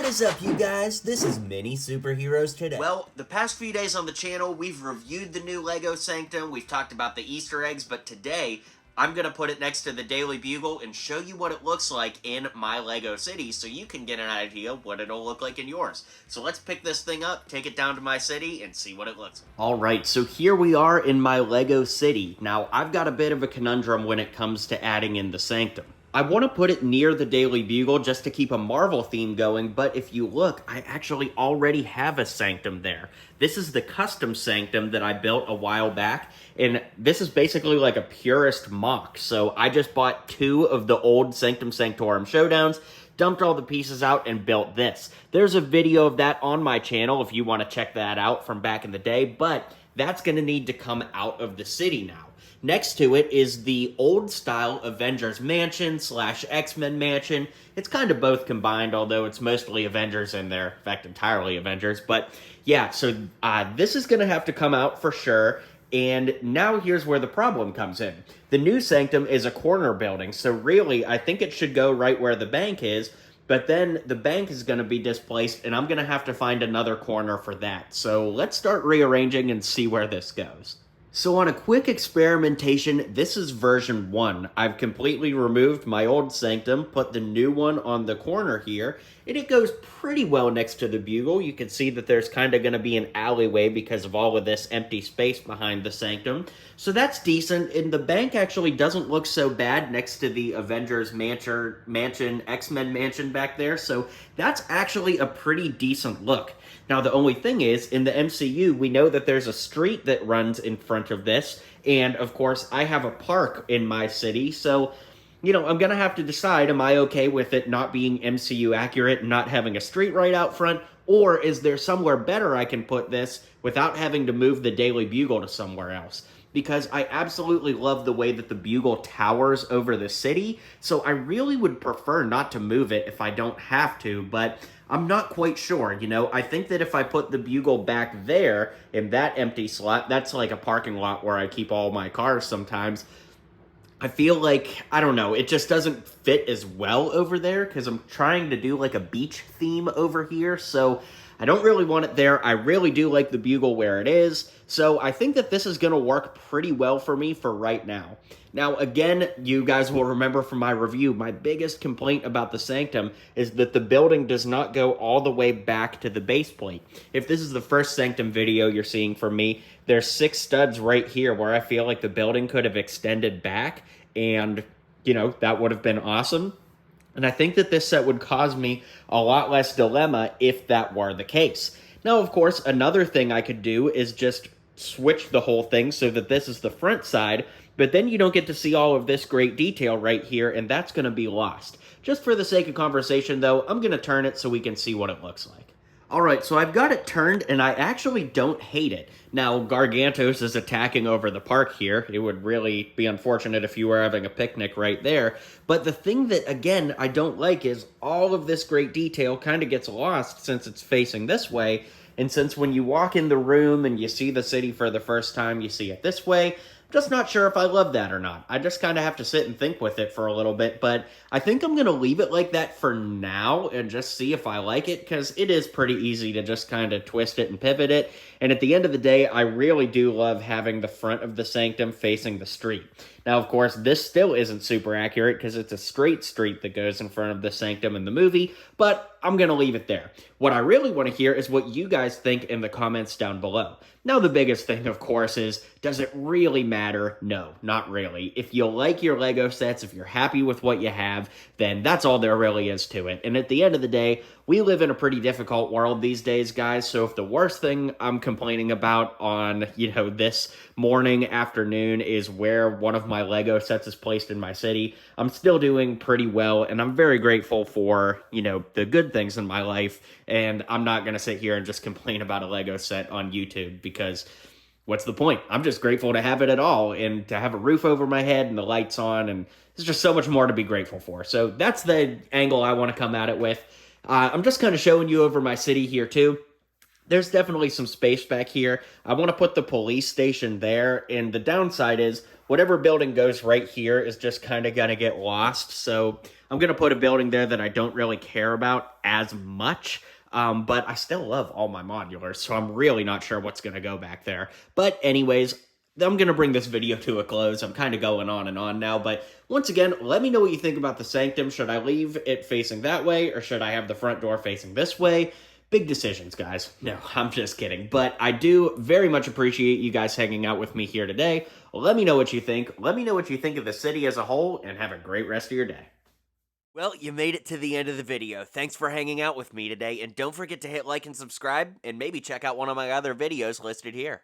is up, you guys? This is MiniSuperHeroesToday. Well, the past few days on the channel, we've reviewed the new LEGO Sanctum, we've talked about the Easter eggs, but today, I'm going to put it next to the Daily Bugle and show you what it looks like in my LEGO city so you can get an idea of what it'll look like in yours. So let's pick this thing up, take it down to my city, and see what it looks like. Alright, so here we are in my LEGO city. Now, I've got a bit of a conundrum when it comes to adding in the Sanctum. I want to put it near the Daily Bugle just to keep a Marvel theme going, but if you look, I actually already have a Sanctum there. This is the custom Sanctum that I built a while back, and this is basically like a purist mock. So I just bought 2 of the old Sanctum Sanctorum showdowns, dumped all the pieces out, and built this. There's a video of that on my channel if you want to check that out from back in the day, but that's going to need to come out of the city now. Next to it is the old-style Avengers Mansion / X-Men Mansion. It's kind of both combined, although it's mostly Avengers in there. In fact, entirely Avengers. But yeah, so this is going to have to come out for sure. And now here's where the problem comes in. The new Sanctum is a corner building, so really, I think it should go right where the bank is. But then the bank is going to be displaced, and I'm going to have to find another corner for that. So let's start rearranging and see where this goes. So on a quick experimentation, this is version 1. I've completely removed my old Sanctum, put the new one on the corner here, and it goes pretty well next to the Bugle. You can see that there's kind of going to be an alleyway because of all of this empty space behind the Sanctum. So that's decent, and the bank actually doesn't look so bad next to the Avengers Mansion, X-Men Mansion back there, so that's actually a pretty decent look. Now, the only thing is, in the MCU, we know that there's a street that runs in front of this, and, of course, I have a park in my city, so, you know, I'm going to have to decide, am I okay with it not being MCU accurate and not having a street right out front, or is there somewhere better I can put this without having to move the Daily Bugle to somewhere else? Because I absolutely love the way that the Bugle towers over the city, so I really would prefer not to move it if I don't have to, but I'm not quite sure, you know. I think that if I put the Bugle back there in that empty slot, that's like a parking lot where I keep all my cars sometimes, I feel like, I don't know, it just doesn't fit as well over there because I'm trying to do like a beach theme over here, so I don't really want it there. I really do like the Bugle where it is, so I think that this is going to work pretty well for me for right now. Now, again, you guys will remember from my review, my biggest complaint about the Sanctum is that the building does not go all the way back to the base plate. If this is the first Sanctum video you're seeing from me, there's 6 studs right here where I feel like the building could have extended back, and, you know, that would have been awesome. And I think that this set would cause me a lot less dilemma if that were the case. Now, of course, another thing I could do is just switch the whole thing so that this is the front side, but then you don't get to see all of this great detail right here, and that's going to be lost. Just for the sake of conversation, though, I'm going to turn it so we can see what it looks like. Alright, so I've got it turned, and I actually don't hate it. Now, Gargantos is attacking over the park here. It would really be unfortunate if you were having a picnic right there. But the thing that, again, I don't like is all of this great detail kind of gets lost since it's facing this way. And since when you walk in the room and you see the city for the first time, you see it this way, I'm just not sure if I love that or not. I just kind of have to sit and think with it for a little bit, but I think I'm going to leave it like that for now and just see if I like it, because it is pretty easy to just kind of twist it and pivot it, and at the end of the day, I really do love having the front of the Sanctum facing the street. Now, of course, this still isn't super accurate because it's a straight street that goes in front of the Sanctum in the movie, but I'm going to leave it there. What I really want to hear is what you guys think in the comments down below. Now, the biggest thing, of course, is, does it really matter? No, not really. If you like your LEGO sets, if you're happy with what you have, then that's all there really is to it. And at the end of the day, we live in a pretty difficult world these days, guys, so if the worst thing I'm complaining about on, you know, this morning, afternoon is where one of my LEGO sets is placed in my city, I'm still doing pretty well, and I'm very grateful for, you know, the good things in my life, and I'm not going to sit here and just complain about a LEGO set on YouTube, because what's the point? I'm just grateful to have it at all, and to have a roof over my head and the lights on, and there's just so much more to be grateful for. So that's the angle I want to come at it with. I'm just kind of showing you over my city here too. there's definitely some space back here. I want to put the police station there, and the downside is whatever building goes right here is just kind of going to get lost. So I'm going to put a building there that I don't really care about as much. But I still love all my modulars, so I'm really not sure what's going to go back there. But anyways, I'm going to bring this video to a close. I'm kind of going on and on now, but once again, let me know what you think about the Sanctum. Should I leave it facing that way, or should I have the front door facing this way? Big decisions, guys. No, I'm just kidding. But I do very much appreciate you guys hanging out with me here today. Let me know what you think. Let me know what you think of the city as a whole, and have a great rest of your day. Well, you made it to the end of the video. Thanks for hanging out with me today, and don't forget to hit like and subscribe, and maybe check out one of my other videos listed here.